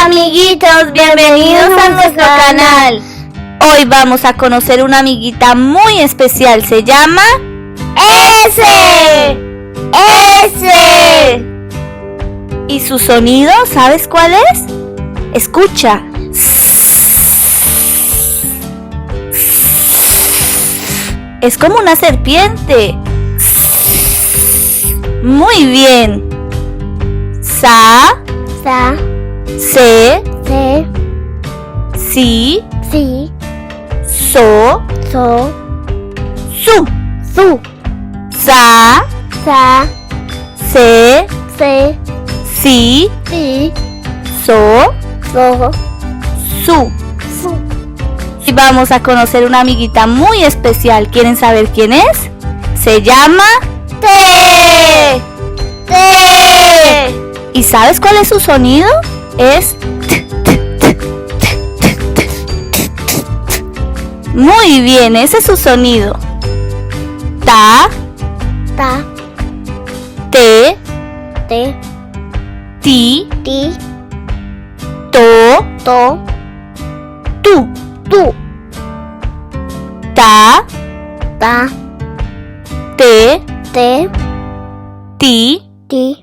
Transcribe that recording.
amiguitos, bienvenidos a nuestro canal. Hoy vamos a conocer una amiguita muy especial, se llama S. ¿Y su sonido, sabes cuál es? Escucha. Es como una serpiente. Muy bien. Sa. Se. Si. So. Su. Sa. Se. Si. So. Su. Y vamos a conocer una amiguita muy especial. ¿Quieren saber quién es? Se llama T. ¿Y sabes cuál es su sonido? Es muy bien, ese es su sonido. Ta. Te. Ti. To. Tu. Ta. Te. Ti.